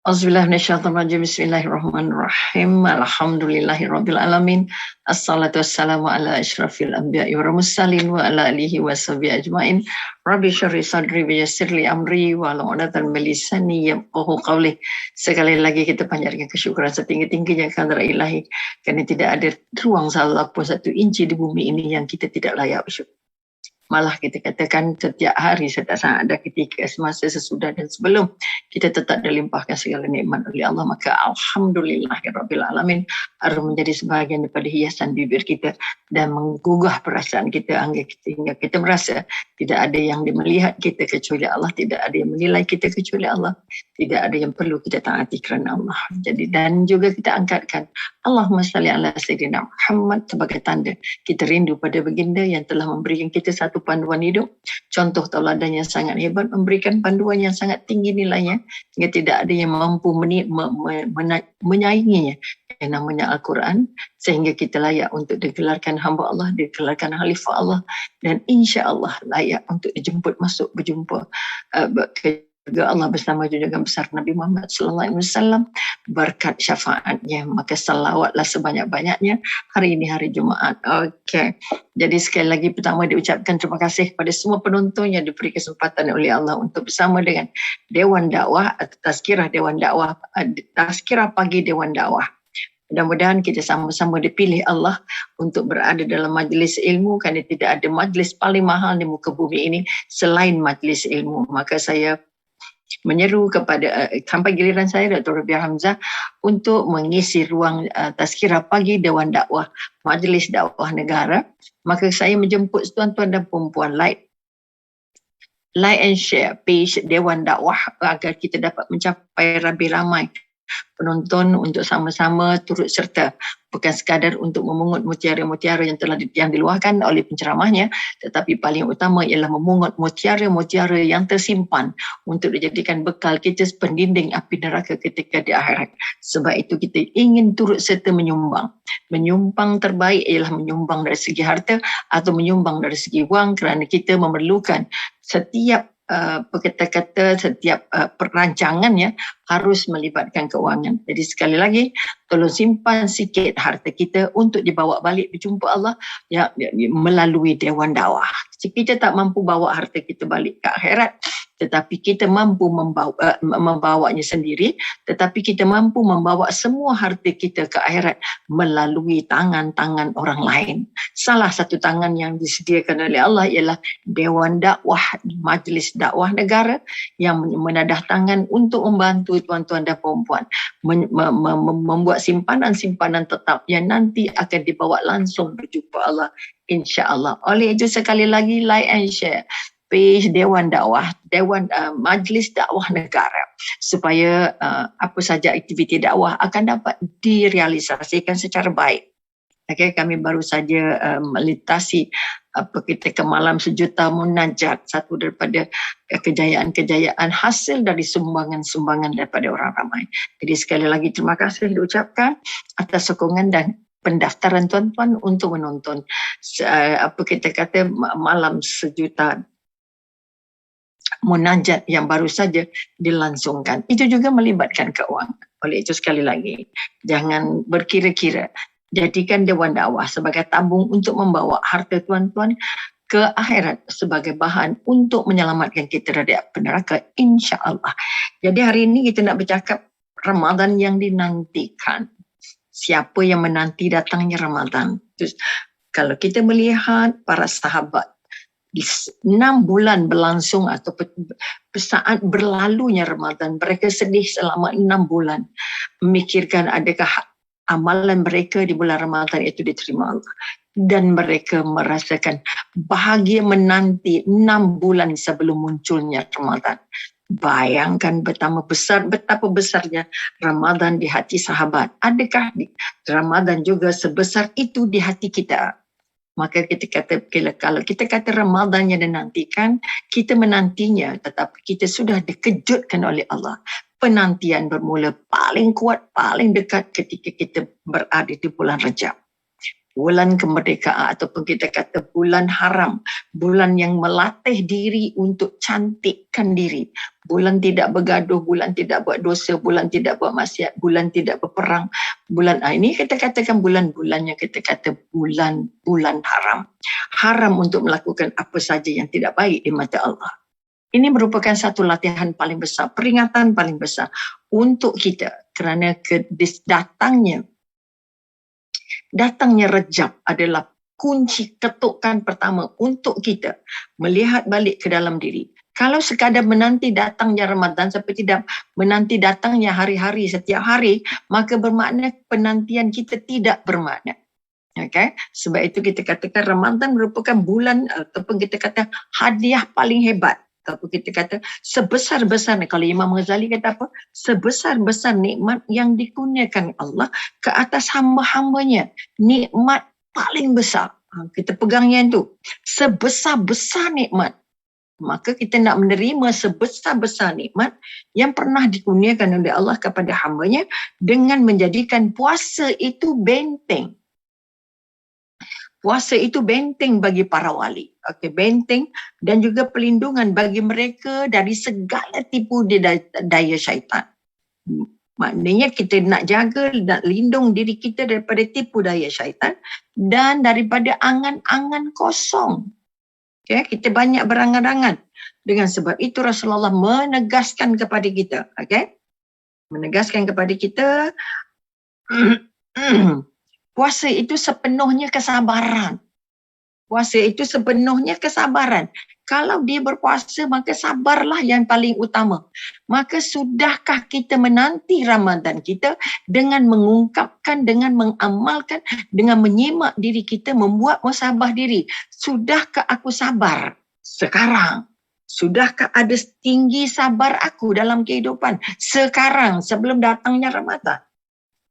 Auzubillahi minasyaitonirrajim. Bismillahirrahmanirrahim. Alhamdulillahirabbil alamin. Assalatu wassalamu ala asyrafil anbiya'i wal mursalin wa ala alihi washabihi ajmain. Rabbi syrah sadri wa yassir li amri wa hlul 'uqdatam min lisani yafqahu qawli. Sekali lagi kita panjatkan kesyukuran setinggi-tingginya kepada Ilahi, karena tidak ada ruang salah pun satu inci di bumi ini yang kita tidak layak bersyukur. Malah kita katakan setiap hari, setiap saat, ada ketika, semasa, sesudah dan sebelum kita tetap dilimpahkan segala nikmat oleh Allah, maka alhamdulillahirabbil alamin harus menjadi sebahagian daripada hiasan bibir kita dan menggugah perasaan kita hingga kita merasa tidak ada yang melihat kita kecuali Allah, tidak ada yang menilai kita kecuali Allah, tidak ada yang perlu kita taati kerana Allah. Jadi, dan juga kita angkatkan Allahumma salli ala sayyidina Muhammad sebagai tanda kita rindu pada baginda yang telah memberikan kita satu panduan hidup, contoh tauladan yang sangat hebat, memberikan panduan yang sangat tinggi nilainya sehingga tidak ada yang mampu menyainginya, yang namanya Al-Quran, sehingga kita layak untuk digelarkan hamba Allah, digelarkan khalifah Allah, dan insya Allah layak untuk dijemput masuk berjumpa ke Allah bersama junjungan besar Nabi Muhammad sallallahu alaihi wasallam, berkat syafaatnya. Maka salawatlah sebanyak-banyaknya hari ini, hari Jumaat. Okey. Jadi sekali lagi pertama diucapkan terima kasih kepada semua penonton yang diberi kesempatan oleh Allah untuk bersama dengan Dewan Dakwah atau Tazkirah Dewan Dakwah, Tazkirah Pagi Dewan Dakwah. Mudah-mudahan kita sama-sama dipilih Allah untuk berada dalam majlis ilmu, kerana tidak ada majlis paling mahal di muka bumi ini selain majlis ilmu. Maka saya menyeru kepada sampai giliran saya, Dr. Rabiah Hamzah, untuk mengisi ruang Tazkirah Pagi Dewan Dakwah, Majlis Dakwah Negara. Maka saya menjemput tuan-tuan dan puan-puan like and share page Dewan Dakwah agar kita dapat mencapai lebih ramai penonton untuk sama-sama turut serta, bukan sekadar untuk memungut mutiara-mutiara yang telah diluahkan oleh penceramahnya, tetapi paling utama ialah memungut mutiara-mutiara yang tersimpan untuk dijadikan bekal kita pendinding api neraka ketika di akhirat. Sebab itu kita ingin turut serta menyumbang. Menyumbang terbaik ialah menyumbang dari segi harta atau menyumbang dari segi wang, kerana kita memerlukan setiap kata-kata setiap perancangannya harus melibatkan keuangan. Jadi sekali lagi, tolong simpan sikit harta kita untuk dibawa balik berjumpa Allah ya, melalui Dewan Dakwah. Kita tak mampu bawa harta kita balik ke akhirat, tetapi kita mampu membawanya sendiri, tetapi kita mampu membawa semua harta kita ke akhirat melalui tangan-tangan orang lain. Salah satu tangan yang disediakan oleh Allah ialah Dewan Dakwah, Majlis Dakwah Negara yang menadah tangan untuk membantu tuan-tuan dan puan-puan membuat simpanan-simpanan tetap yang nanti akan dibawa langsung berjumpa Allah, insya-Allah. Oleh itu sekali lagi, like and share page Dewan Dakwah, Majlis Dakwah Negara, supaya apa saja aktiviti dakwah akan dapat direalisasikan secara baik. Okay, kami baru saja melintasi kita ke malam sejuta munajat, satu daripada kejayaan-kejayaan hasil dari sumbangan-sumbangan daripada orang ramai. Jadi sekali lagi terima kasih diucapkan atas sokongan dan pendaftaran tuan-tuan untuk menonton kita kata malam sejuta munajat yang baru saja dilangsungkan. Itu juga melibatkan keuangan. Oleh itu sekali lagi, jangan berkira-kira. Jadikan Dewan Dakwah sebagai tabung untuk membawa harta tuan-tuan ke akhirat sebagai bahan untuk menyelamatkan kita dari api neraka, insya-Allah. Jadi hari ini kita nak bercakap Ramadan yang dinantikan. Siapa yang menanti datangnya Ramadan? Terus, kalau kita melihat para sahabat di 6 bulan berlangsung atau saat berlalunya Ramadan, mereka sedih selama 6 bulan memikirkan adakah amalan mereka di bulan Ramadan itu diterima Allah, dan mereka merasakan bahagia menanti 6 bulan sebelum munculnya Ramadan. Bayangkan betapa besarnya Ramadan di hati sahabat. Adakah Ramadan juga sebesar itu di hati kita? Maka kita kata, kalau kita kata Ramadan yang dinantikan, kita menantinya, tetapi kita sudah dikejutkan oleh Allah. Penantian bermula paling kuat, paling dekat ketika kita berada di bulan Rajab. Bulan kemerdekaan ataupun kita kata bulan haram. Bulan yang melatih diri untuk cantikkan diri. Bulan tidak bergaduh, bulan tidak buat dosa, bulan tidak buat maksiat, bulan tidak berperang. Bulan ini kita katakan bulan-bulannya, kita kata bulan-bulan haram. Haram untuk melakukan apa saja yang tidak baik di mata Allah. Ini merupakan satu latihan paling besar, peringatan paling besar untuk kita, kerana datangnya Rajab adalah kunci ketukan pertama untuk kita melihat balik ke dalam diri. Kalau sekadar menanti datangnya Ramadan seperti menanti datangnya hari-hari setiap hari, maka bermakna penantian kita tidak bermakna. Okay? Sebab itu kita katakan Ramadan merupakan bulan ataupun kita kata hadiah paling hebat. Ataupun kita kata sebesar-besarnya, kalau Imam Ghazali kata apa? Sebesar-besar nikmat yang dikurniakan Allah ke atas hamba-hambanya. Nikmat paling besar. Kita pegang yang tu. Sebesar-besar nikmat. Maka kita nak menerima sebesar-besar nikmat yang pernah dikurniakan oleh Allah kepada hambanya dengan menjadikan puasa itu benteng. Puasa itu benteng bagi para wali. Okay, benteng dan juga pelindungan bagi mereka dari segala tipu daya syaitan. Maknanya kita nak jaga, nak lindung diri kita daripada tipu daya syaitan dan daripada angan-angan kosong. Okay, kita banyak berangan-angan. Dengan sebab itu Rasulullah menegaskan kepada kita. Okay? Menegaskan kepada kita puasa itu sepenuhnya kesabaran. Puasa itu sepenuhnya kesabaran. Kalau dia berpuasa, maka sabarlah yang paling utama. Maka sudahkah kita menanti Ramadan kita dengan mengungkapkan, dengan mengamalkan, dengan menyimak diri kita, membuat muhasabah diri. Sudahkah aku sabar sekarang? Sudahkah ada tinggi sabar aku dalam kehidupan sekarang sebelum datangnya Ramadan?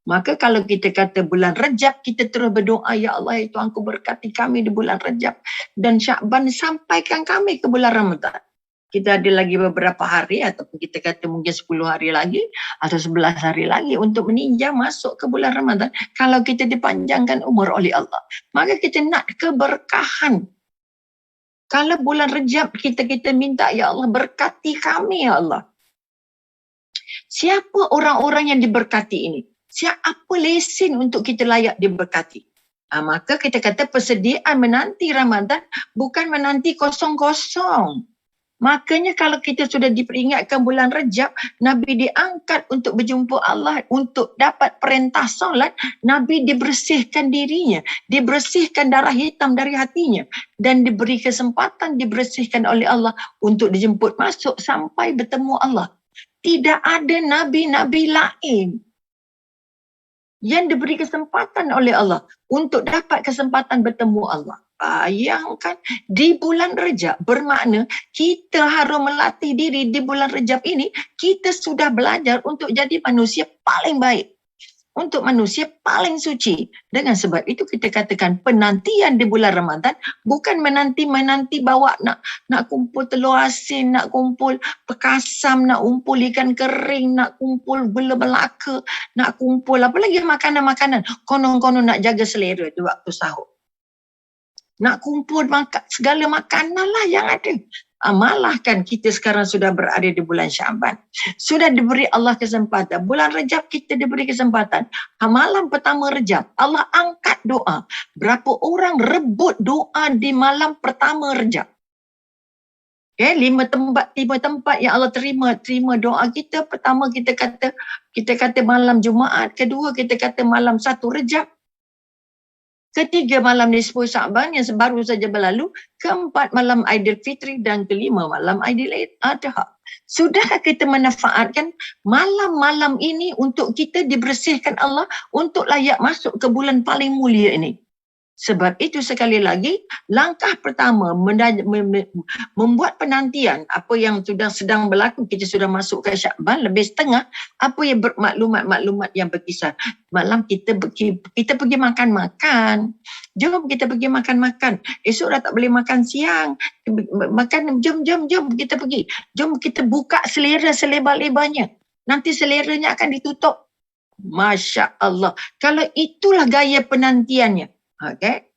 Maka kalau kita kata bulan Rajab, kita terus berdoa, ya Allah, ya Tuhanku, berkati kami di bulan Rajab dan Syakban, sampaikan kami ke bulan Ramadan. Kita ada lagi beberapa hari ataupun kita kata mungkin 10 hari lagi atau 11 hari lagi untuk meninjau masuk ke bulan Ramadan. Kalau kita dipanjangkan umur oleh Allah, maka kita nak keberkahan. Kalau bulan Rejab kita minta, ya Allah berkati kami ya Allah. Siapa orang-orang yang diberkati ini? Siapa lesen untuk kita layak diberkati? Maka kita kata persediaan menanti Ramadan bukan menanti kosong-kosong. Makanya kalau kita sudah diperingatkan bulan Rejab, Nabi diangkat untuk berjumpa Allah, untuk dapat perintah solat, Nabi dibersihkan dirinya, dibersihkan darah hitam dari hatinya, dan diberi kesempatan dibersihkan oleh Allah untuk dijemput masuk sampai bertemu Allah. Tidak ada Nabi-Nabi lain yang diberi kesempatan oleh Allah untuk dapat kesempatan bertemu Allah. Bayangkan di bulan Rejab, bermakna kita harus melatih diri di bulan Rejab ini, kita sudah belajar untuk jadi manusia paling baik, untuk manusia paling suci. Dengan sebab itu kita katakan penantian di bulan Ramadan bukan menanti bawa nak kumpul telur asin, nak kumpul pekasam, nak kumpul ikan kering, nak kumpul gula melaka, nak kumpul apa lagi makanan-makanan. Konon-konon nak jaga selera di waktu sahur. Nak kumpul segala makanan lah yang ada. Malah kan kita sekarang sudah berada di bulan Syaban. Sudah diberi Allah kesempatan. Bulan Rejab kita diberi kesempatan. Malam pertama Rejab, Allah angkat doa. Berapa orang rebut doa di malam pertama Rejab? Okay, 5 tempat yang Allah terima doa kita. Pertama kita kata malam Jumaat. Kedua kita kata malam 1 Rejab. Ketiga malam nisfu Sya'ban yang baru saja berlalu. Keempat malam Aidilfitri dan kelima malam Aidil Adha. Sudahkah kita manfaatkan malam-malam ini untuk kita dibersihkan Allah untuk layak masuk ke bulan paling mulia ini? Sebab itu sekali lagi, langkah pertama membuat penantian apa yang sedang berlaku. Kita sudah masuk ke Sya'ban, lebih setengah. Apa yang maklumat yang berkisar. Malam kita pergi makan-makan. Jom kita pergi makan-makan. Esok dah tak boleh makan siang. Makan, jom kita pergi. Jom kita buka selera selebar-lebarnya. Nanti seleranya akan ditutup. Masya Allah. Kalau itulah gaya penantiannya. Okay.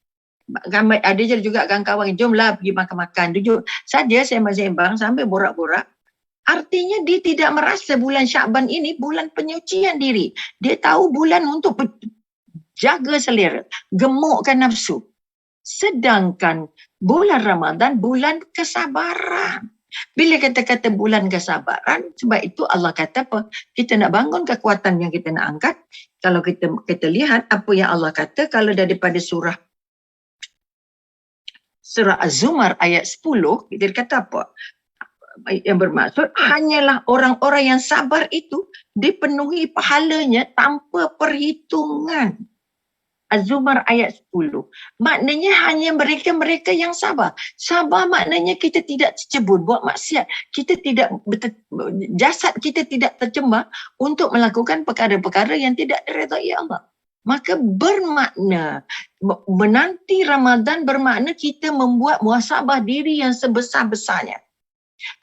Ada juga kawan-kawan, jomlah pergi makan-makan, duduk saja sembang-sembang sampai borak-borak. Artinya dia tidak merasa bulan Sya'ban ini bulan penyucian diri. Dia tahu bulan untuk jaga selera, gemukkan nafsu. Sedangkan bulan Ramadan bulan kesabaran. Bila kata-kata bulan kesabaran, sebab itu Allah kata apa? Kita nak bangun kekuatan yang kita nak angkat. Kalau kita lihat apa yang Allah kata, kalau daripada surah Az-Zumar ayat 10, kita kata apa? Yang bermaksud hanyalah orang-orang yang sabar itu dipenuhi pahalanya tanpa perhitungan. Az-Zumar ayat 10. Maknanya hanya mereka-mereka yang sabar. Sabar maknanya kita tidak tercebur buat maksiat. Jasad kita tidak tercemar untuk melakukan perkara-perkara yang tidak diredai Allah. Maka bermakna menanti Ramadan bermakna kita membuat muhasabah diri yang sebesar-besarnya.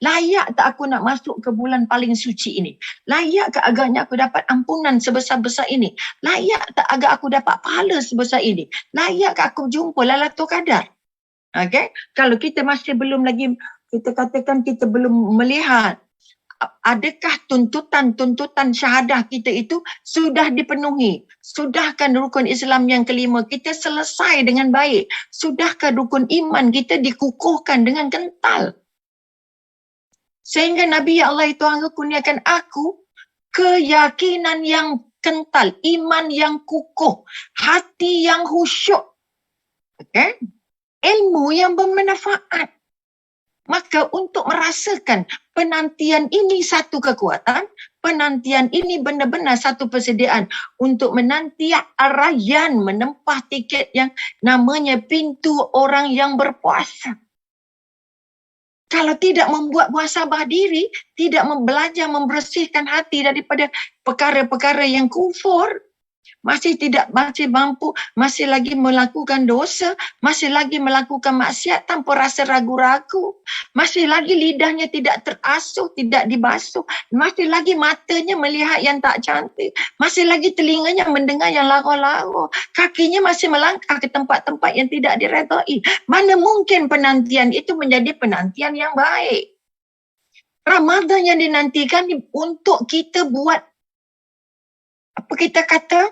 Layak tak aku nak masuk ke bulan paling suci ini? Layak ke agaknya aku dapat ampunan sebesar-besar ini? Layak tak agak aku dapat pahala sebesar ini? Layak ke aku jumpa Lailatul Qadar? Okay? Kalau kita masih belum lagi, kita katakan kita belum melihat adakah tuntutan syahadah kita itu sudah dipenuhi? Sudahkah rukun Islam yang kelima kita selesai dengan baik? Sudahkah rukun iman kita dikukuhkan dengan kental? Sehingga Nabi Allah itu kurniakan aku keyakinan yang kental, iman yang kukuh, hati yang khusyuk, okay? Ilmu yang bermanfaat. Maka untuk merasakan penantian ini satu kekuatan, penantian ini benar-benar satu persediaan untuk menanti arayan menempah tiket yang namanya pintu orang yang berpuasa. Kalau tidak membuat muhasabah diri, tidak belajar membersihkan hati daripada perkara-perkara yang kufur, masih mampu, masih lagi melakukan dosa, masih lagi melakukan maksiat tanpa rasa ragu-ragu, masih lagi lidahnya tidak terasuh, tidak dibasuh, masih lagi matanya melihat yang tak cantik, masih lagi telinganya mendengar yang lara-lara, kakinya masih melangkah ke tempat-tempat yang tidak diredai. Mana mungkin penantian itu menjadi penantian yang baik? Ramadan yang dinantikan untuk kita buat, apa kita kata,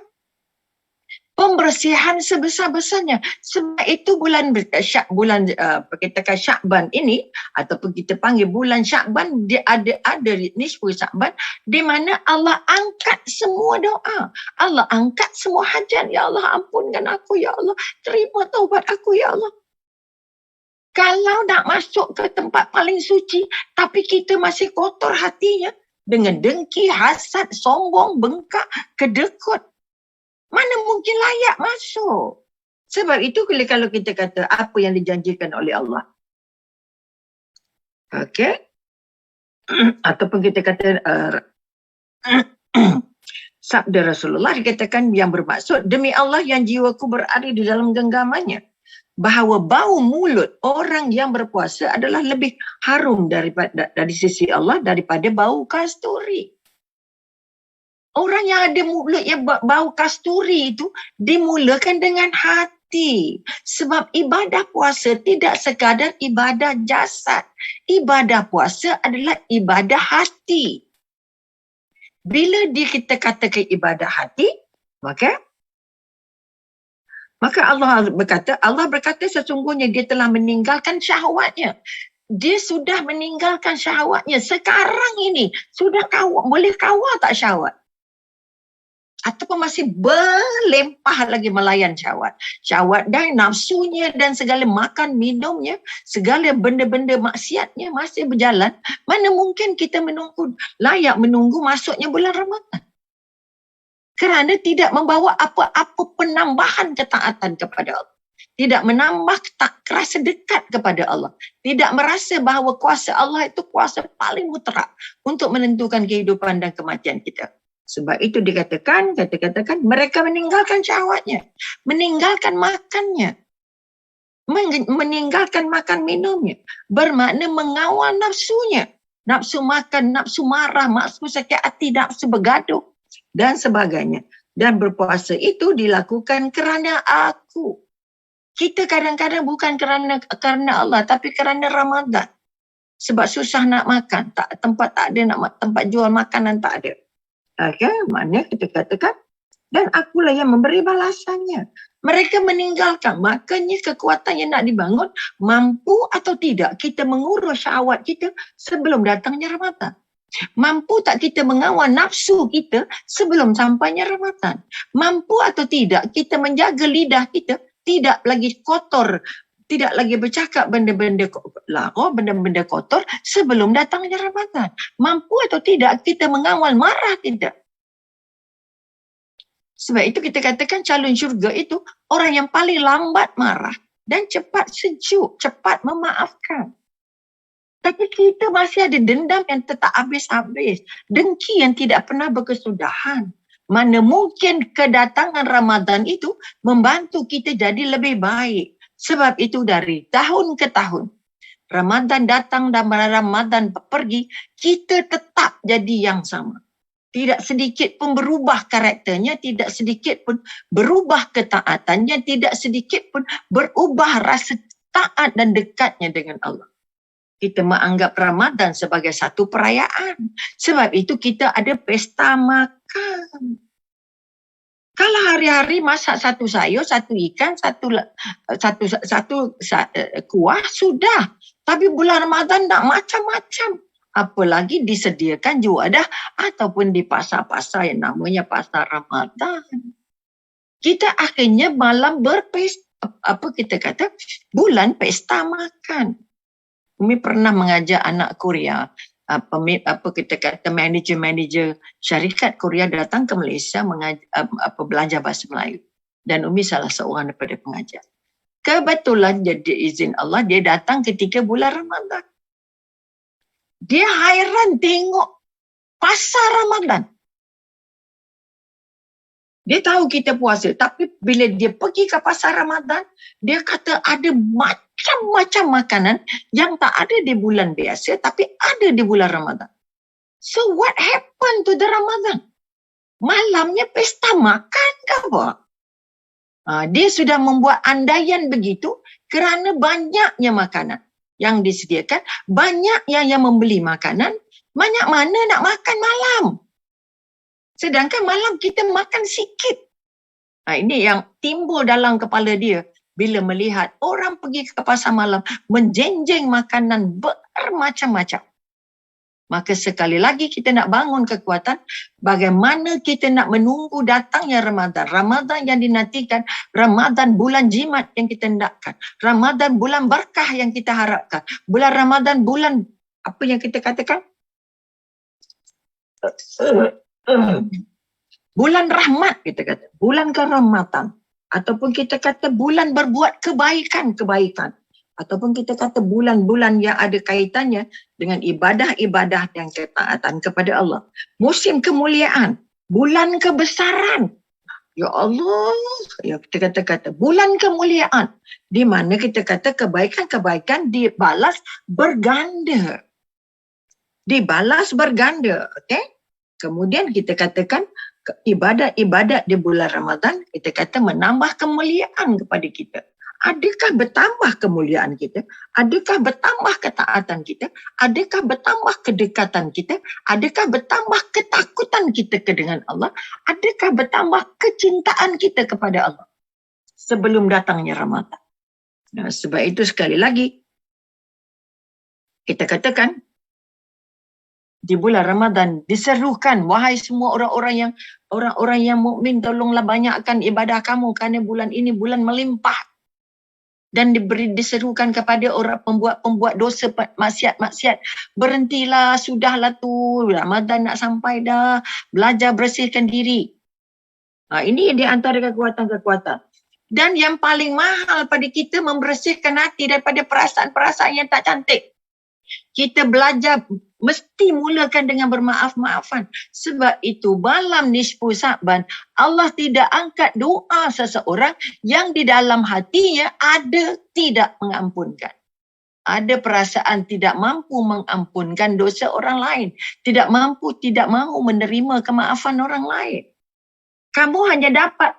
pembersihan sebesar-besarnya. Sebab itu bulan kita kata Syakban ini, ataupun kita panggil bulan Syakban, dia ada nisfu Syakban, di mana Allah angkat semua doa. Allah angkat semua hajat. Ya Allah, ampunkan aku. Ya Allah, terima taubat aku. Ya Allah. Kalau nak masuk ke tempat paling suci, tapi kita masih kotor hatinya, dengan dengki, hasad, sombong, bengkak, kedekut, mana mungkin layak masuk? Sebab itu kalau kita kata apa yang dijanjikan oleh Allah. Okey. Ataupun kita kata sabda Rasulullah dikatakan yang bermaksud, demi Allah yang jiwaku berada di dalam genggamannya, bahawa bau mulut orang yang berpuasa adalah lebih harum dari sisi Allah daripada bau kasturi. Orang yang ada mulut yang bau kasturi itu dimulakan dengan hati. Sebab ibadah puasa tidak sekadar ibadah jasad. Ibadah puasa adalah ibadah hati. Bila kita katakan ibadah hati, maka Allah berkata sesungguhnya dia telah meninggalkan syahwatnya. Dia sudah meninggalkan syahwatnya. Sekarang ini sudah boleh kawal tak syahwat? Ataupun masih berlempah lagi melayan syahwat. Syahwat dan nafsunya dan segala makan minumnya, segala benda-benda maksiatnya masih berjalan. Mana mungkin kita layak menunggu masuknya bulan Ramadan? Kerana tidak membawa apa-apa penambahan ketaatan kepada Allah. Tidak menambah rasa dekat kepada Allah. Tidak merasa bahawa kuasa Allah itu kuasa paling mutlak untuk menentukan kehidupan dan kematian kita. Sebab itu dikatakan mereka meninggalkan syahwatnya, meninggalkan makannya, meninggalkan makan minumnya, bermakna mengawal nafsunya, nafsu makan, nafsu marah, nafsu sakit hati, nafsu bergaduh dan sebagainya. Dan berpuasa itu dilakukan kerana aku. Kita kadang-kadang bukan kerana Allah, tapi kerana Ramadan. Sebab susah nak makan, tempat tak ada, tempat jual makanan tak ada. Okay, maknanya kita katakan, dan akulah yang memberi balasannya. Mereka meninggalkan, makanya kekuatan yang nak dibangun, mampu atau tidak kita mengurus syahwat kita sebelum datangnya Ramadan. Mampu tak kita mengawal nafsu kita sebelum sampainya Ramadan. Mampu atau tidak kita menjaga lidah kita tidak lagi kotor, tidak lagi bercakap benda-benda lara, benda-benda kotor sebelum datangnya Ramadan. Mampu atau tidak kita mengawal marah tidak. Sebab itu kita katakan calon syurga itu orang yang paling lambat marah dan cepat sejuk, cepat memaafkan. Tapi kita masih ada dendam yang tak habis-habis. Dengki yang tidak pernah berkesudahan. Mana mungkin kedatangan Ramadan itu membantu kita jadi lebih baik. Sebab itu dari tahun ke tahun, Ramadan datang dan Ramadan pergi, kita tetap jadi yang sama. Tidak sedikit pun berubah karakternya, tidak sedikit pun berubah ketaatannya, tidak sedikit pun berubah rasa taat dan dekatnya dengan Allah. Kita menganggap Ramadan sebagai satu perayaan. Sebab itu kita ada pesta makan. Kalau hari-hari masak satu sayur, satu ikan, satu kuah, sudah. Tapi bulan Ramadan tak macam-macam. Apalagi disediakan juadah ataupun di pasar-pasar yang namanya pasar Ramadan. Kita akhirnya malam berpesta, bulan pesta makan. Umi pernah mengajak anak Korea, manager syarikat Korea datang ke Malaysia belajar bahasa Melayu. Dan Umi salah seorang daripada pengajar. Kebetulan jadi izin Allah, dia datang ketika bulan Ramadan. Dia hairan tengok pasar Ramadan. Dia tahu kita puasa, tapi bila dia pergi ke pasar Ramadan, dia kata ada macam-macam makanan yang tak ada di bulan biasa, tapi ada di bulan Ramadan. So what happened to the Ramadan? Malamnya pesta makan ke apa? Dia sudah membuat andaian begitu kerana banyaknya makanan yang disediakan, banyak yang membeli makanan, banyak mana nak makan malam. Sedangkan malam kita makan sikit. Ini yang timbul dalam kepala dia bila melihat orang pergi ke pasar malam menjenjeng makanan bermacam-macam. Maka sekali lagi kita nak bangun kekuatan bagaimana kita nak menunggu datangnya Ramadan. Ramadan yang dinantikan, Ramadan bulan jimat yang kita hendakkan. Ramadan bulan berkah yang kita harapkan. Bulan Ramadan bulan apa yang kita katakan? Bulan rahmat kita kata, bulan kerahmatan, ataupun kita kata bulan berbuat kebaikan-kebaikan, ataupun kita kata bulan-bulan yang ada kaitannya dengan ibadah-ibadah dan ketaatan kepada Allah. Musim kemuliaan, bulan kebesaran. Ya Allah, ya kita kata bulan kemuliaan, di mana kita kata kebaikan-kebaikan dibalas berganda. Dibalas berganda, okey? Kemudian kita katakan ibadat-ibadat di bulan Ramadan, kita kata menambah kemuliaan kepada kita. Adakah bertambah kemuliaan kita? Adakah bertambah ketaatan kita? Adakah bertambah kedekatan kita? Adakah bertambah ketakutan kita dengan Allah? Adakah bertambah kecintaan kita kepada Allah sebelum datangnya Ramadan? Sebab itu sekali lagi kita katakan di bulan Ramadan diserukan, wahai semua orang-orang yang mukmin, tolonglah banyakkan ibadah kamu kerana bulan ini bulan melimpah. Dan diserukan kepada orang pembuat dosa, maksiat, berhentilah, sudahlah tu, Ramadan nak sampai dah, belajar bersihkan diri. Ini di antara kekuatan-kekuatan. Dan yang paling mahal pada kita membersihkan hati daripada perasaan-perasaan yang tak cantik. Kita belajar mesti mulakan dengan bermaaf-maafan. Sebab itu malam nisfu Sa'ban, Allah tidak angkat doa seseorang yang di dalam hatinya ada tidak mengampunkan. Ada perasaan tidak mampu mengampunkan dosa orang lain. Tidak mahu menerima kemaafan orang lain. Kamu hanya dapat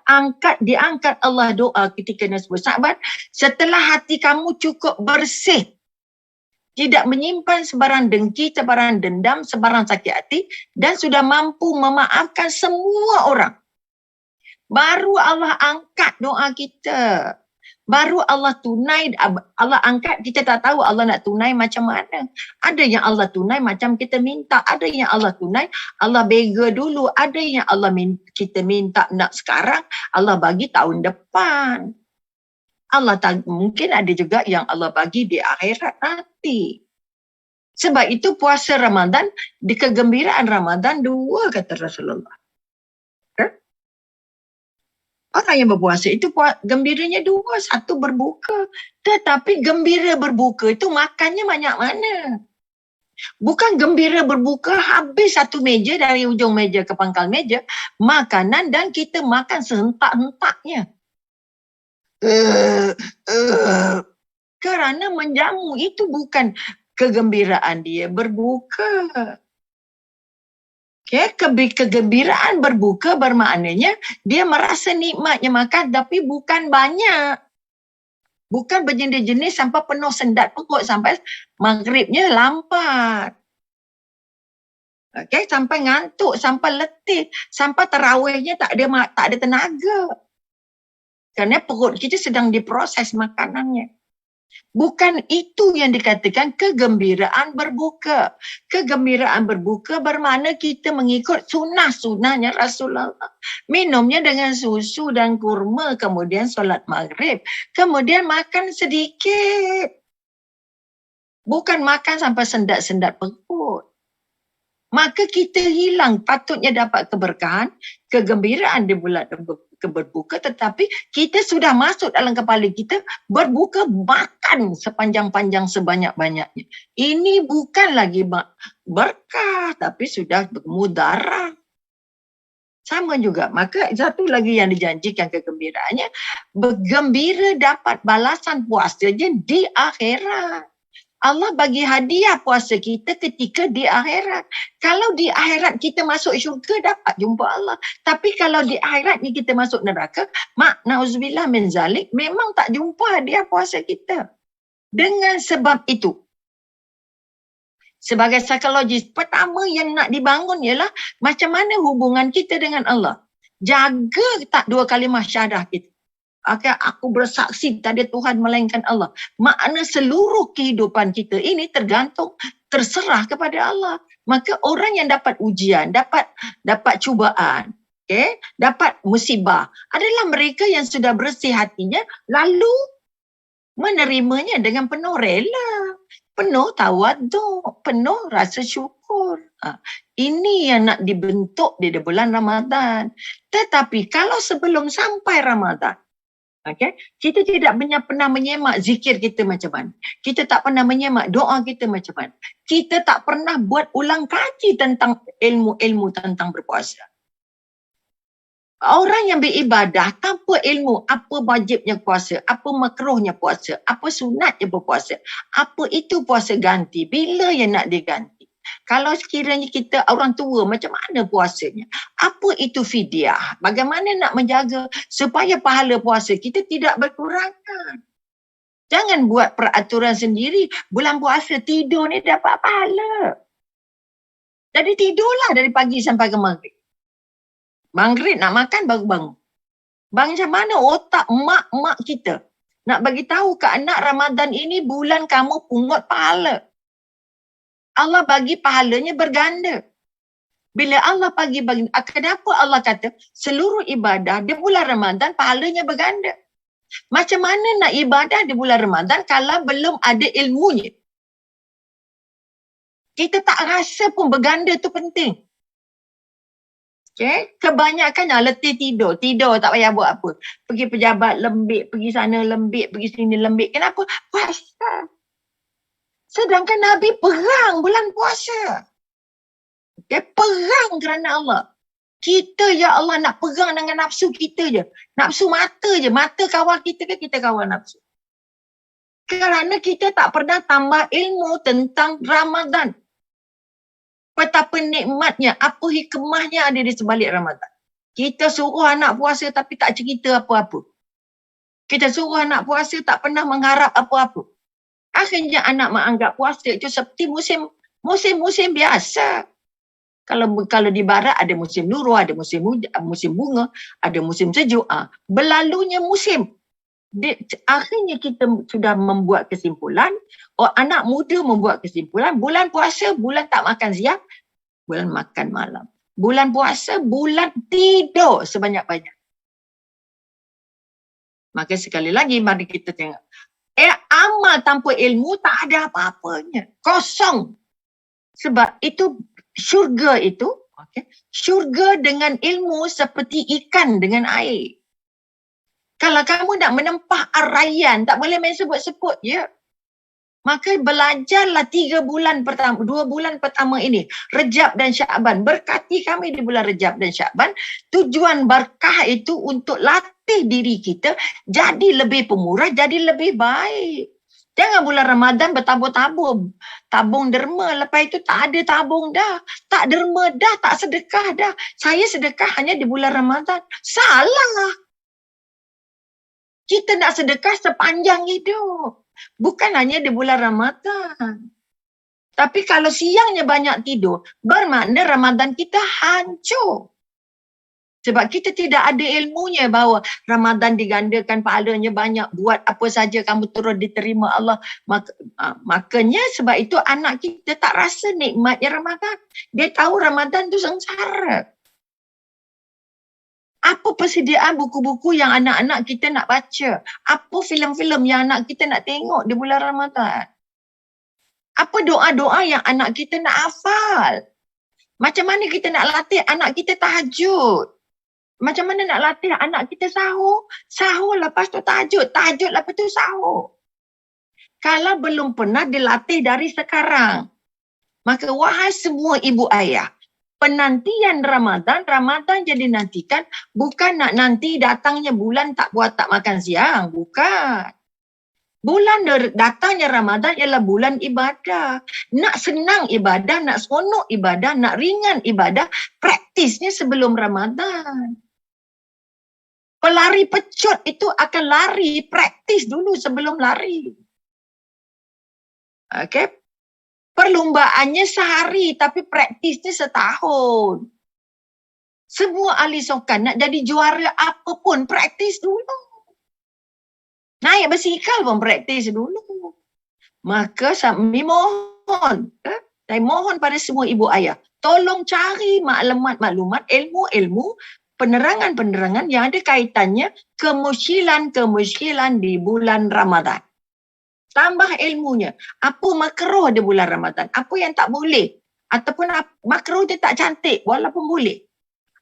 diangkat Allah doa ketika nisfu Sa'ban setelah hati kamu cukup bersih. Tidak menyimpan sebarang dengki, sebarang dendam, sebarang sakit hati dan sudah mampu memaafkan semua orang. Baru Allah angkat doa kita. Baru Allah tunai, Allah angkat, kita tak tahu Allah nak tunai macam mana. Ada yang Allah tunai macam kita minta, ada yang Allah tunai, Allah bega dulu, ada yang kita minta nak sekarang, Allah bagi tahun depan. Allah mungkin ada juga yang Allah bagi di akhirat nanti. Sebab itu puasa Ramadan, di kegembiraan Ramadan dua kata Rasulullah. Orang yang berpuasa itu gembiranya dua, satu berbuka. Tetapi gembira berbuka itu makannya banyak mana. Bukan gembira berbuka habis satu meja dari ujung meja ke pangkal meja, makanan dan kita makan sehentak-hentaknya. Kerana menjamu itu bukan kegembiraan dia berbuka. Kegembiraan berbuka bermaknanya dia merasa nikmatnya makan tapi bukan banyak. Bukan berjenis-jenis sampai penuh sendat perut sampai maghribnya lambat. Sampai ngantuk, sampai letih, sampai tarawihnya tak ada tenaga. Kerana perut kita sedang diproses makanannya. Bukan itu yang dikatakan kegembiraan berbuka. Kegembiraan berbuka bermakna kita mengikut sunnah-sunnahnya Rasulullah. Minumnya dengan susu dan kurma, kemudian solat maghrib, kemudian makan sedikit. Bukan makan sampai sendat-sendat perut. Maka kita hilang, patutnya dapat keberkahan, kegembiraan di bulan berbuka, tetapi kita sudah masuk dalam kepala kita berbuka makan sepanjang-panjang sebanyak-banyaknya. Ini bukan lagi berkah, tapi sudah mudarat. Sama juga. Maka satu lagi yang dijanjikan kegembiraannya, bergembira dapat balasan puasa je di akhirat. Allah bagi hadiah puasa kita ketika di akhirat. Kalau di akhirat kita masuk syurga, dapat jumpa Allah. Tapi kalau di akhirat ni kita masuk neraka, na'udzubillah min zalik, memang tak jumpa hadiah puasa kita. Dengan sebab itu, sebagai psikologis, pertama yang nak dibangun ialah macam mana hubungan kita dengan Allah. Jaga tak dua kalimah syahadah kita. Aku bersaksi tak ada Tuhan melainkan Allah. Makna seluruh kehidupan kita ini tergantung, terserah kepada Allah. Maka orang yang dapat ujian, dapat cubaan, dapat musibah adalah mereka yang sudah bersih hatinya lalu menerimanya dengan penuh rela, penuh tawaduk, penuh rasa syukur. Ini yang nak dibentuk di bulan Ramadan. Tetapi kalau sebelum sampai Ramadan, kita tidak pernah menyemak zikir kita macam mana. Kita tak pernah menyemak doa kita macam mana. Kita tak pernah buat ulang kaji tentang ilmu-ilmu tentang berpuasa. Orang yang beribadah tanpa ilmu apa wajibnya puasa, apa makruhnya puasa, apa sunatnya berpuasa, apa itu puasa ganti, bila yang nak diganti. Kalau sekiranya kita orang tua, macam mana puasanya? Apa itu fidyah? Bagaimana nak menjaga supaya pahala puasa kita tidak berkurangan? Jangan buat peraturan sendiri. Bulan puasa tidur ni dapat pahala. Jadi tidurlah dari pagi sampai ke maghrib. Maghrib nak makan baru bangun. Macam mana otak mak-mak kita nak bagi tahu ke anak Ramadan ini bulan kamu pungut pahala. Allah bagi pahalanya berganda. Bila Allah bagi, kenapa Allah kata seluruh ibadah di bulan Ramadan pahalanya berganda? Macam mana nak ibadah di bulan Ramadan kalau belum ada ilmunya? Kita tak rasa pun berganda tu penting. Kebanyakan yang letih tidur tak payah buat apa. Pergi pejabat lembik, pergi sana lembik, pergi sini lembik. Kenapa? Puasa. Sedangkan Nabi perang bulan puasa. Perang kerana Allah. Kita ya Allah nak perang dengan nafsu kita je. Nafsu mata je. Mata kawal kita ke kita kawal nafsu? Kerana kita tak pernah tambah ilmu tentang Ramadan. Betapa nikmatnya, apa hikmahnya ada di sebalik Ramadan. Kita suruh anak puasa tapi tak cerita apa-apa. Kita suruh anak puasa tak pernah mengharap apa-apa. Akhirnya anak menganggap puasa itu seperti musim biasa. Kalau di barat ada musim luruh, ada musim bunga, ada musim sejuk. Berlalunya musim. Akhirnya kita sudah membuat kesimpulan, anak muda membuat kesimpulan, bulan puasa, bulan tak makan siang, bulan makan malam. Bulan puasa, bulan tidur sebanyak-banyak. Maka sekali lagi mari kita tengok. Amal tanpa ilmu tak ada apa-apanya. Kosong. Sebab itu syurga itu, syurga dengan ilmu seperti ikan dengan air. Kalau kamu nak menempah araian, tak boleh main sebut-sebut je. Maka belajarlah 2 bulan pertama ini, Rejab dan Syakban. Berkati kami di bulan Rejab dan Syakban. Tujuan berkah itu untuk latih diri kita jadi lebih pemurah, jadi lebih baik. Jangan bulan Ramadan bertabur-tabur. Tabung derma, lepas itu tak ada tabung dah. Tak derma dah, tak sedekah dah. Saya sedekah hanya di bulan Ramadan. Salah. Kita nak sedekah sepanjang hidup. Bukan hanya di bulan Ramadan. Tapi kalau siangnya banyak tidur, bermakna Ramadan kita hancur. Sebab kita tidak ada ilmunya bahawa Ramadan digandakan pahalanya banyak. Buat apa saja kamu terus diterima Allah. Makanya sebab itu anak kita tak rasa nikmatnya Ramadan. Dia tahu Ramadan tu sengsara. Apa persediaan buku-buku yang anak-anak kita nak baca? Apa filem-filem yang anak kita nak tengok di bulan Ramadan? Apa doa-doa yang anak kita nak hafal? Macam mana kita nak latih anak kita tahajud? Macam mana nak latih anak kita sahur? Sahur lepas tu tahajud. Tahajud lepas tu sahur. Kalau belum pernah dilatih dari sekarang, maka wahai semua ibu ayah, penantian Ramadan, Ramadan jadi nantikan bukan nak nanti datangnya bulan tak buat tak makan siang, bukan. Bulan datangnya Ramadan ialah bulan ibadah. Nak senang ibadah, nak seronok ibadah, nak ringan ibadah, praktisnya sebelum Ramadan. Pelari pecut itu akan lari, praktis dulu sebelum lari. Okay? Perlombaannya sehari tapi praktisnya setahun. Semua ahli sukan nak jadi juara apapun, praktis dulu. Naik basikal pun praktis dulu. Maka kami mohon, saya mohon pada semua ibu ayah, tolong cari maklumat-maklumat, ilmu-ilmu, penerangan-penerangan yang ada kaitannya kemuskilan-kemuskilan di bulan Ramadan. Tambah ilmunya. Apa makruh di bulan Ramadan? Apa yang tak boleh? Ataupun makruh dia tak cantik walaupun boleh.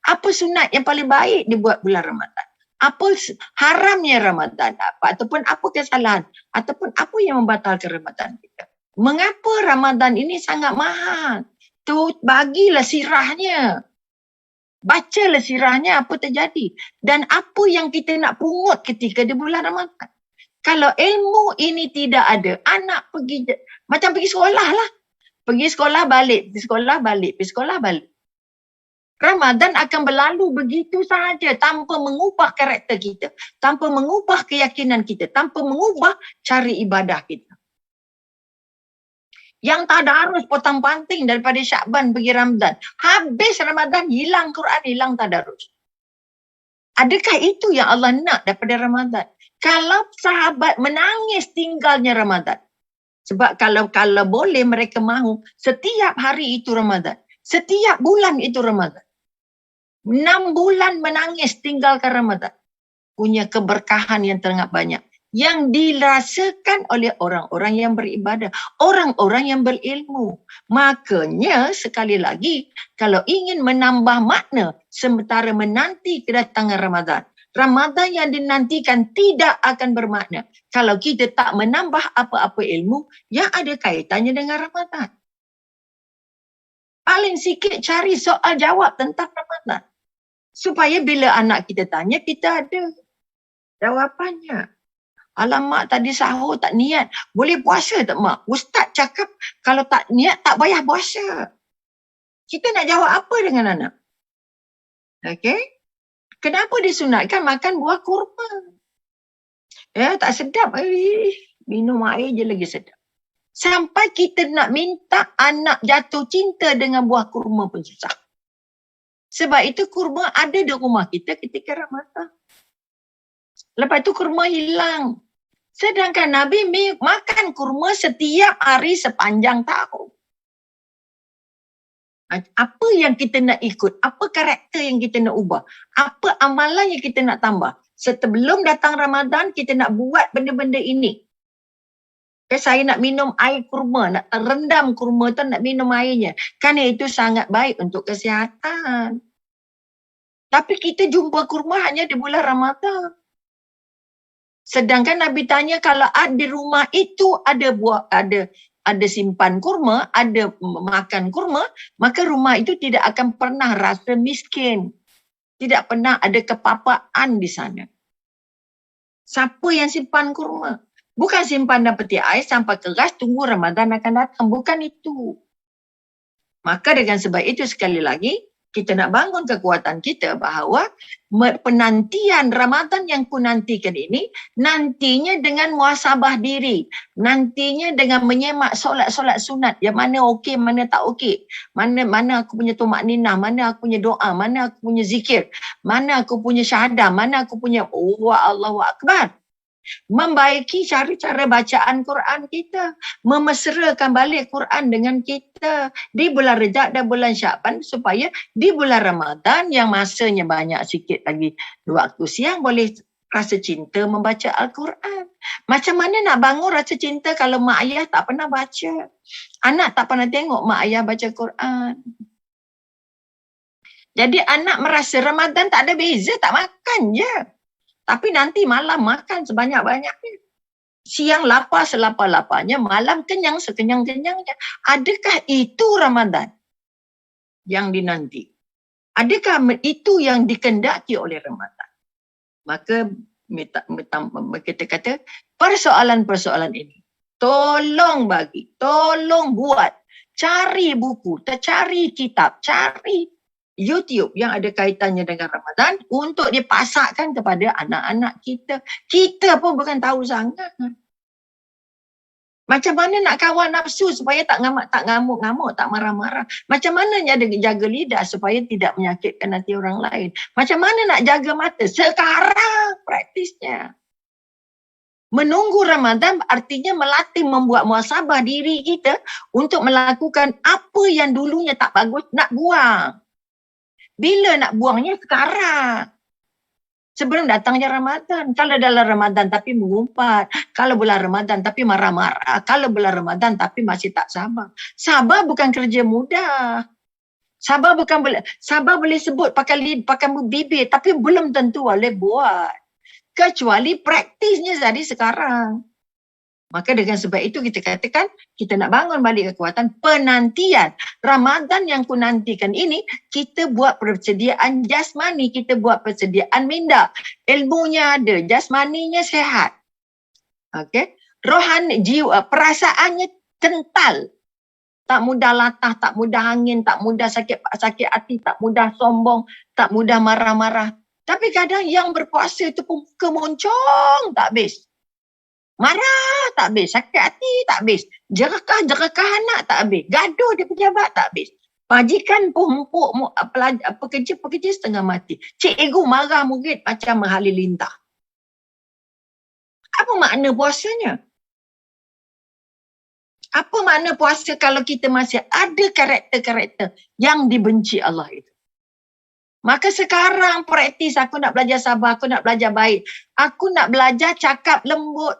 Apa sunat yang paling baik dibuat bulan Ramadan? Apa haramnya Ramadan? Ataupun apa kesalahan? Ataupun apa yang membatalkan Ramadan kita? Mengapa Ramadan ini sangat mahal? Tu bagilah sirahnya. Bacalah sirahnya apa terjadi. Dan apa yang kita nak pungut ketika di bulan Ramadan. Kalau ilmu ini tidak ada, anak pergi, macam pergi sekolah lah. Pergi sekolah balik, pergi sekolah balik, pergi sekolah balik. Ramadan akan berlalu begitu sahaja tanpa mengubah karakter kita, tanpa mengubah keyakinan kita, tanpa mengubah cara ibadah kita. Yang tadarus potong panting daripada Syakban pergi Ramadan. Habis Ramadan, hilang Quran, hilang tadarus. Adakah itu yang Allah nak daripada Ramadan? Kalau sahabat menangis tinggalnya Ramadan. Sebab kalau boleh mereka mahu setiap hari itu Ramadan. Setiap bulan itu Ramadan. 6 bulan menangis tinggalkan Ramadan. Punya keberkahan yang sangat banyak. Yang dirasakan oleh orang-orang yang beribadah. Orang-orang yang berilmu. Makanya sekali lagi, kalau ingin menambah makna sementara menanti kedatangan Ramadan. Ramadan yang dinantikan tidak akan bermakna kalau kita tak menambah apa-apa ilmu yang ada kaitannya dengan Ramadan. Paling sikit cari soal jawab tentang Ramadan. Supaya bila anak kita tanya, kita ada jawapannya. Alamak, tadi sahur tak niat. Boleh puasa tak mak? Ustaz cakap kalau tak niat tak payah puasa. Kita nak jawab apa dengan anak? Okay? Kenapa disunatkan makan buah kurma? Tak sedap. Minum air je lagi sedap. Sampai kita nak minta anak jatuh cinta dengan buah kurma pun susah. Sebab itu kurma ada di rumah kita ketika Ramadan. Lepas tu kurma hilang. Sedangkan Nabi makan kurma setiap hari sepanjang tahun. Apa yang kita nak ikut? Apa karakter yang kita nak ubah? Apa amalan yang kita nak tambah? Sebelum datang Ramadan, kita nak buat benda-benda ini. Saya nak minum air kurma, nak rendam kurma tu, nak minum airnya. Kerana itu sangat baik untuk kesihatan. Tapi kita jumpa kurma hanya di bulan Ramadan. Sedangkan Nabi tanya kalau di rumah itu ada buah, ada simpan kurma, ada makan kurma, maka rumah itu tidak akan pernah rasa miskin. Tidak pernah ada kepapaan di sana. Siapa yang simpan kurma? Bukan simpan dalam peti ais sampai keras, tunggu Ramadan akan datang. Bukan itu. Maka dengan sebab itu sekali lagi, kita nak bangun kekuatan kita bahawa penantian Ramadan yang ku nantikan ini, nantinya dengan muhasabah diri. Nantinya dengan menyemak solat-solat sunat. Yang mana okey, mana tak okey. Mana aku punya tumakninah, mana aku punya doa, mana aku punya zikir, mana aku punya syahadah, mana aku punya Allahu Akbar. Membaiki cara-cara bacaan Quran kita, memesrakan balik Quran dengan kita di bulan Rejab dan bulan Syakban supaya di bulan Ramadan yang masanya banyak sikit lagi waktu siang boleh rasa cinta membaca Al-Quran. Macam mana nak bangun rasa cinta kalau mak ayah tak pernah baca? Anak tak pernah tengok mak ayah baca Quran. Jadi anak merasa Ramadan tak ada beza, tak makan je. Tapi nanti malam makan sebanyak-banyaknya. Siang lapar selapar-laparnya, malam kenyang sekenyang-kenyangnya. Adakah itu Ramadan? yang dinanti. Adakah itu yang dikehendaki oleh Ramadan? Maka kita kata persoalan-persoalan ini tolong buat, cari buku, cari kitab, cari YouTube yang ada kaitannya dengan Ramadan untuk dipasakkan kepada anak-anak kita. Kita pun bukan tahu sangat. Macam mana nak kawal nafsu supaya tak ngamuk-ngamuk, tak marah-marah. Macam mana jaga lidah supaya tidak menyakitkan hati orang lain. Macam mana nak jaga mata. Sekarang praktisnya. Menunggu Ramadan artinya melatih, membuat muhasabah diri kita untuk melakukan apa yang dulunya tak bagus, nak buang. Bila nak buangnya? Sekarang. Sebelum datangnya Ramadan. Kalau dalam Ramadan tapi mengumpat. Kalau bulan Ramadan tapi marah-marah. Kalau bulan Ramadan tapi masih tak sabar. Sabar bukan kerja mudah. Sabar boleh sebut pakai bibir tapi belum tentu boleh buat. Kecuali praktisnya dari sekarang. Maka dengan sebab itu kita katakan kita nak bangun balik kekuatan penantian. Ramadan yang ku nantikan ini, kita buat persediaan jasmani, kita buat persediaan minda. Ilmunya ada, jasmaninya sehat. Okey, rohani, jiwa, perasaannya kental. Tak mudah latah, tak mudah angin, tak mudah sakit hati, tak mudah sombong, tak mudah marah-marah. Tapi kadang yang berpuasa itu pun kemoncong tak habis. Marah tak habis, sakit hati tak habis, jerakah anak tak habis, gaduh di pejabat tak habis. Majikan pun empuk, pekerja setengah mati. Cikgu marah murid macam halilintar. Apa makna puasanya? Apa makna puasa kalau kita masih ada karakter-karakter yang dibenci Allah itu? Maka sekarang praktis, aku nak belajar sabar, aku nak belajar baik. Aku nak belajar cakap lembut.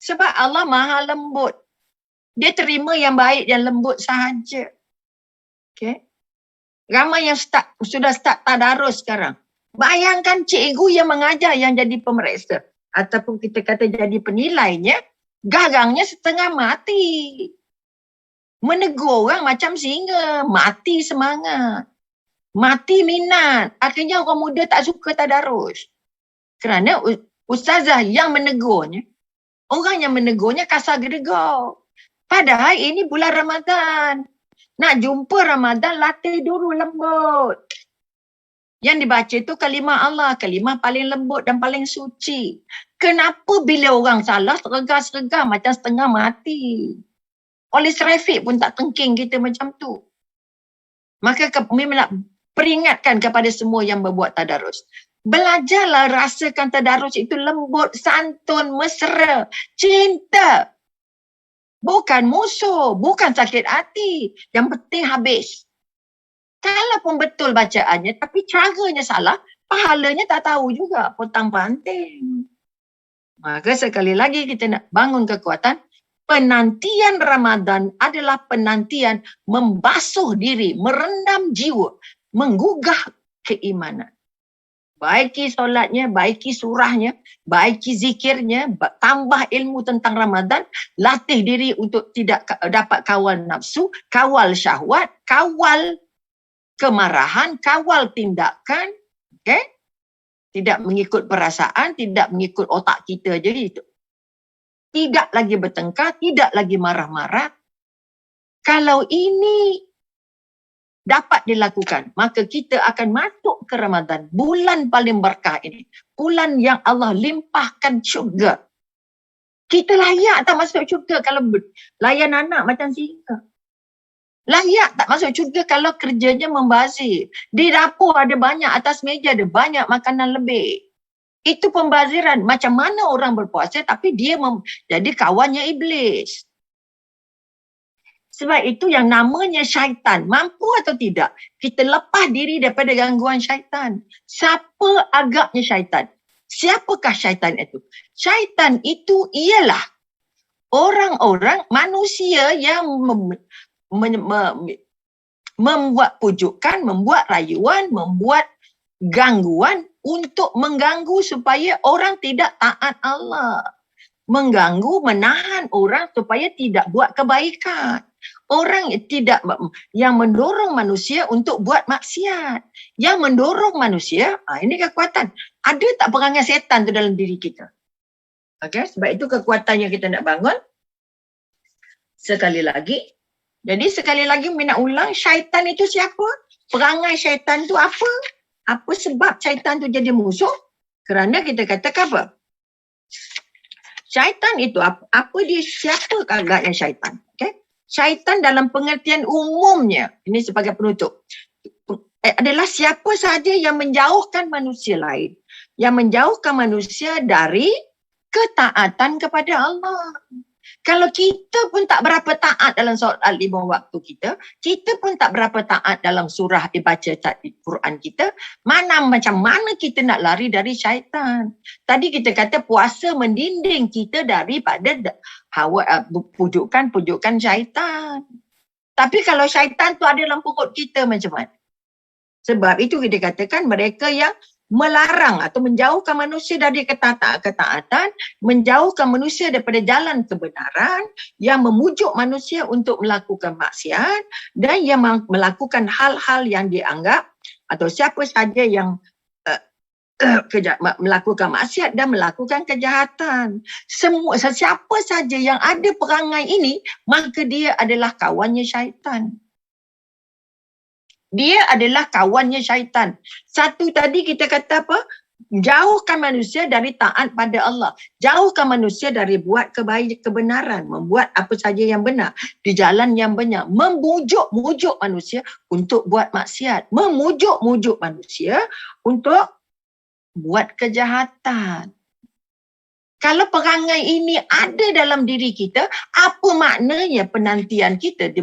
Sebab Allah maha lembut. Dia terima yang baik dan lembut sahaja. Okay. Ramai yang sudah start tadarus sekarang. Bayangkan cikgu yang mengajar yang jadi pemeriksa. Ataupun kita kata jadi penilainya, garangnya setengah mati. Menegur orang macam singa. Mati semangat. Mati minat. Akhirnya orang muda tak suka tadarus. Kerana ustazah yang menegurnya, orang yang menegurnya kasar gedegor. Padahal ini bulan Ramadan. Nak jumpa Ramadan, latih dulu lembut. Yang dibaca itu kalimah Allah. Kalimah paling lembut dan paling suci. Kenapa bila orang salah, sergah-sergah macam setengah mati? Oleh trafik pun tak tengking kita macam tu. Maka kami nak peringatkan kepada semua yang berbuat tadarus. Belajarlah rasakan tadarus itu lembut, santun, mesra, cinta. Bukan musuh, bukan sakit hati. Yang penting habis. Kalaupun betul bacaannya, tapi caranya salah, pahalanya tak tahu juga. Potang panting. Maka sekali lagi kita nak bangun kekuatan. Penantian Ramadan adalah penantian membasuh diri, merendam jiwa, menggugah keimanan. Baiki solatnya, baiki surahnya, baiki zikirnya, tambah ilmu tentang Ramadan, latih diri untuk tidak dapat kawal nafsu, kawal syahwat, kawal kemarahan, kawal tindakan, okay? Tidak mengikut perasaan, tidak mengikut otak kita je itu. Tidak lagi bertengkar, tidak lagi marah-marah. Kalau ini dapat dilakukan, maka kita akan masuk ke Ramadan, bulan paling berkah ini, bulan yang Allah limpahkan syurga. Kita layak tak masuk syurga kalau layan anak macam singa. Layak tak masuk syurga kalau kerjanya membazir. Di dapur ada banyak, atas meja ada banyak makanan lebih. Itu pembaziran. Macam mana orang berpuasa tapi dia jadi kawannya iblis. Sebab itu yang namanya syaitan, mampu atau tidak, kita lepas diri daripada gangguan syaitan. Siapa agaknya syaitan? Siapakah syaitan itu? Syaitan itu ialah orang-orang manusia yang membuat pujukan, membuat rayuan, membuat gangguan untuk mengganggu supaya orang tidak taat Allah. Mengganggu, menahan orang supaya tidak buat kebaikan. Orang yang mendorong manusia untuk buat maksiat. Yang mendorong manusia, ini kekuatan. Ada tak perangai setan tu dalam diri kita? Okay? Sebab itu kekuatan yang kita nak bangun. Sekali lagi. Jadi sekali lagi minat ulang, syaitan itu siapa? Perangai syaitan tu apa? Apa sebab syaitan tu jadi musuh? Kerana kita katakan apa? Syaitan itu apa dia, siapa agaknya syaitan? Okay? Syaitan dalam pengertian umumnya, ini sebagai penutup, adalah siapa sahaja yang menjauhkan manusia lain, yang menjauhkan manusia dari ketaatan kepada Allah. Kalau kita pun tak berapa taat dalam solat 5 waktu kita pun tak berapa taat dalam surah dibaca Quran kita, macam mana kita nak lari dari syaitan? Tadi kita kata puasa mendinding kita daripada pujukan syaitan. Tapi kalau syaitan tu ada dalam perut kita macam mana? Sebab itu kita katakan mereka yang melarang atau menjauhkan manusia dari ketaatan, menjauhkan manusia daripada jalan kebenaran, yang memujuk manusia untuk melakukan maksiat dan yang melakukan hal-hal yang dianggap atau siapa saja yang melakukan maksiat dan melakukan kejahatan. Siapa saja yang ada perangai ini, maka dia adalah kawannya syaitan. Dia adalah kawannya syaitan. Satu tadi kita kata apa? Jauhkan manusia dari taat pada Allah. Jauhkan manusia dari buat kebenaran. Membuat apa saja yang benar. Di jalan yang benar. Memujuk manusia untuk buat maksiat. Memujuk manusia untuk buat kejahatan. Kalau perangai ini ada dalam diri kita, apa maknanya penantian kita di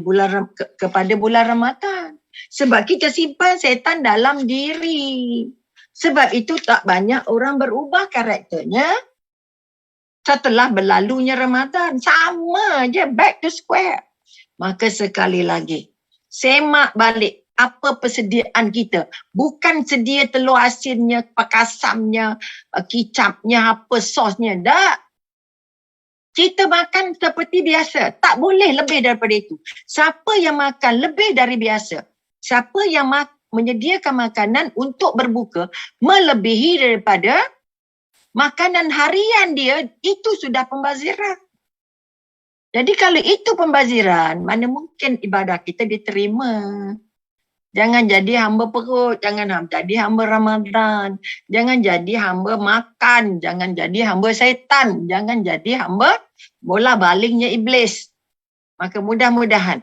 kepada bulan Ramadan? Sebab kita simpan setan dalam diri. Sebab itu tak banyak orang berubah karakternya setelah berlalunya Ramadan. Sama je, back to square. Maka sekali lagi, semak balik apa persediaan kita. Bukan sedia telur asinnya, pakasamnya, kicapnya, apa sosnya. Tak. Kita makan seperti biasa. Tak boleh lebih daripada itu. Siapa yang makan lebih dari biasa, siapa yang menyediakan makanan untuk berbuka melebihi daripada makanan harian dia, itu sudah pembaziran. Jadi kalau itu pembaziran, mana mungkin ibadah kita diterima. Jangan jadi hamba perut, jangan jadi hamba Ramadan, jangan jadi hamba makan, jangan jadi hamba syaitan, jangan jadi hamba bola balingnya iblis. Maka mudah-mudahan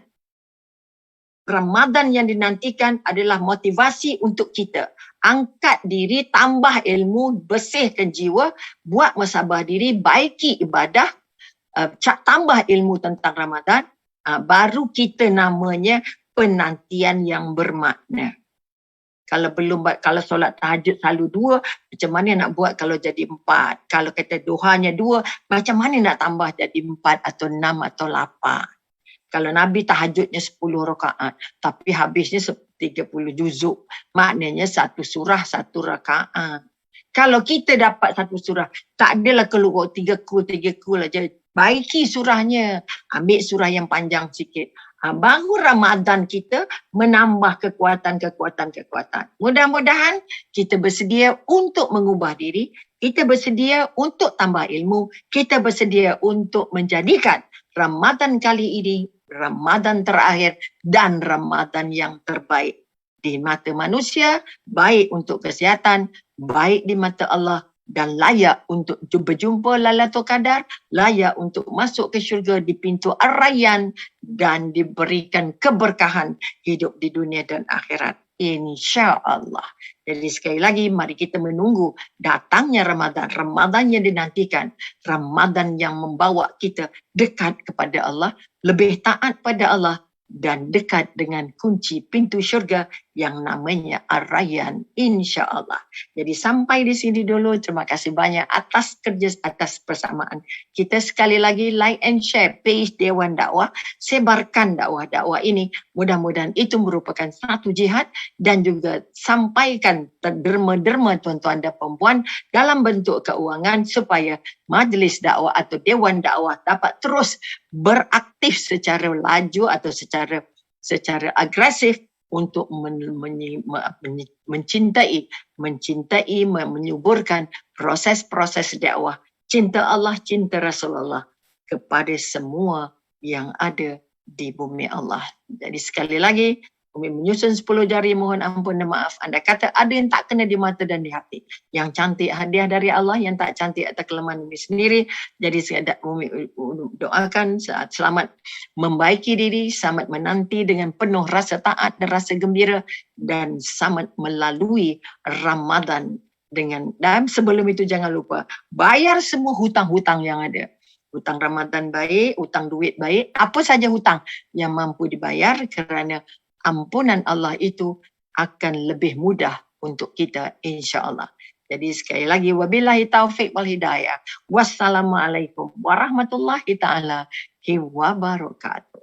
Ramadan yang dinantikan adalah motivasi untuk kita. Angkat diri, tambah ilmu, bersihkan jiwa, buat muhasabah diri, baiki ibadah, tambah ilmu tentang Ramadan, baru kita namanya penantian yang bermakna. Kalau solat tahajud selalu 2, macam mana nak buat kalau jadi 4? Kalau kata duhanya 2, macam mana nak tambah jadi 4 atau 6 atau 8? Kalau Nabi tahajudnya 10 rakaat, tapi habisnya 30 juzuk. Maknanya satu surah, satu rakaat. Kalau kita dapat satu surah, tak adalah keluar 3 kul aja. Baiki surahnya. Ambil surah yang panjang sikit. Baru Ramadan kita menambah kekuatan. Mudah-mudahan kita bersedia untuk mengubah diri. Kita bersedia untuk tambah ilmu. Kita bersedia untuk menjadikan Ramadan kali ini Ramadan terakhir dan Ramadan yang terbaik di mata manusia, baik untuk kesihatan, baik di mata Allah, dan layak untuk berjumpa Lailatul Qadar, layak untuk masuk ke syurga di pintu Ar-Rayyan dan diberikan keberkahan hidup di dunia dan akhirat. InsyaAllah. Jadi sekali lagi, mari kita menunggu datangnya Ramadan. Ramadan yang dinantikan. Ramadan yang membawa kita dekat kepada Allah, lebih taat pada Allah, dan dekat dengan kunci pintu syurga yang namanya Ar-Rayyan, insya-Allah. Jadi sampai di sini dulu. Terima kasih banyak atas kerja, atas persamaan. Kita sekali lagi like and share page Dewan Dakwah, sebarkan dakwah-dakwah ini. Mudah-mudahan itu merupakan satu jihad dan juga sampaikan derma-derma tuan-tuan dan perempuan dalam bentuk keuangan supaya majlis dakwah atau Dewan Dakwah dapat terus beraktif secara laju atau secara agresif untuk mencintai, menyuburkan proses-proses dakwah cinta Allah, cinta Rasulullah kepada semua yang ada di bumi Allah. Jadi sekali lagi, Umi menyusun 10 jari, mohon ampun dan maaf. Anda kata ada yang tak kena di mata dan di hati. Yang cantik hadiah dari Allah, yang tak cantik atas kelemahan Umi sendiri. Jadi saya Umi doakan saat selamat membaiki diri, selamat menanti dengan penuh rasa taat dan rasa gembira, dan selamat melalui Ramadan dengan, dan sebelum itu jangan lupa bayar semua hutang-hutang yang ada. Hutang Ramadan baik, hutang duit baik, apa saja hutang yang mampu dibayar, kerana ampunan Allah itu akan lebih mudah untuk kita, insya-Allah. Jadi sekali lagi, wabillahi taufik wal hidayah. Wassalamualaikum warahmatullahi taala wabarakatuh.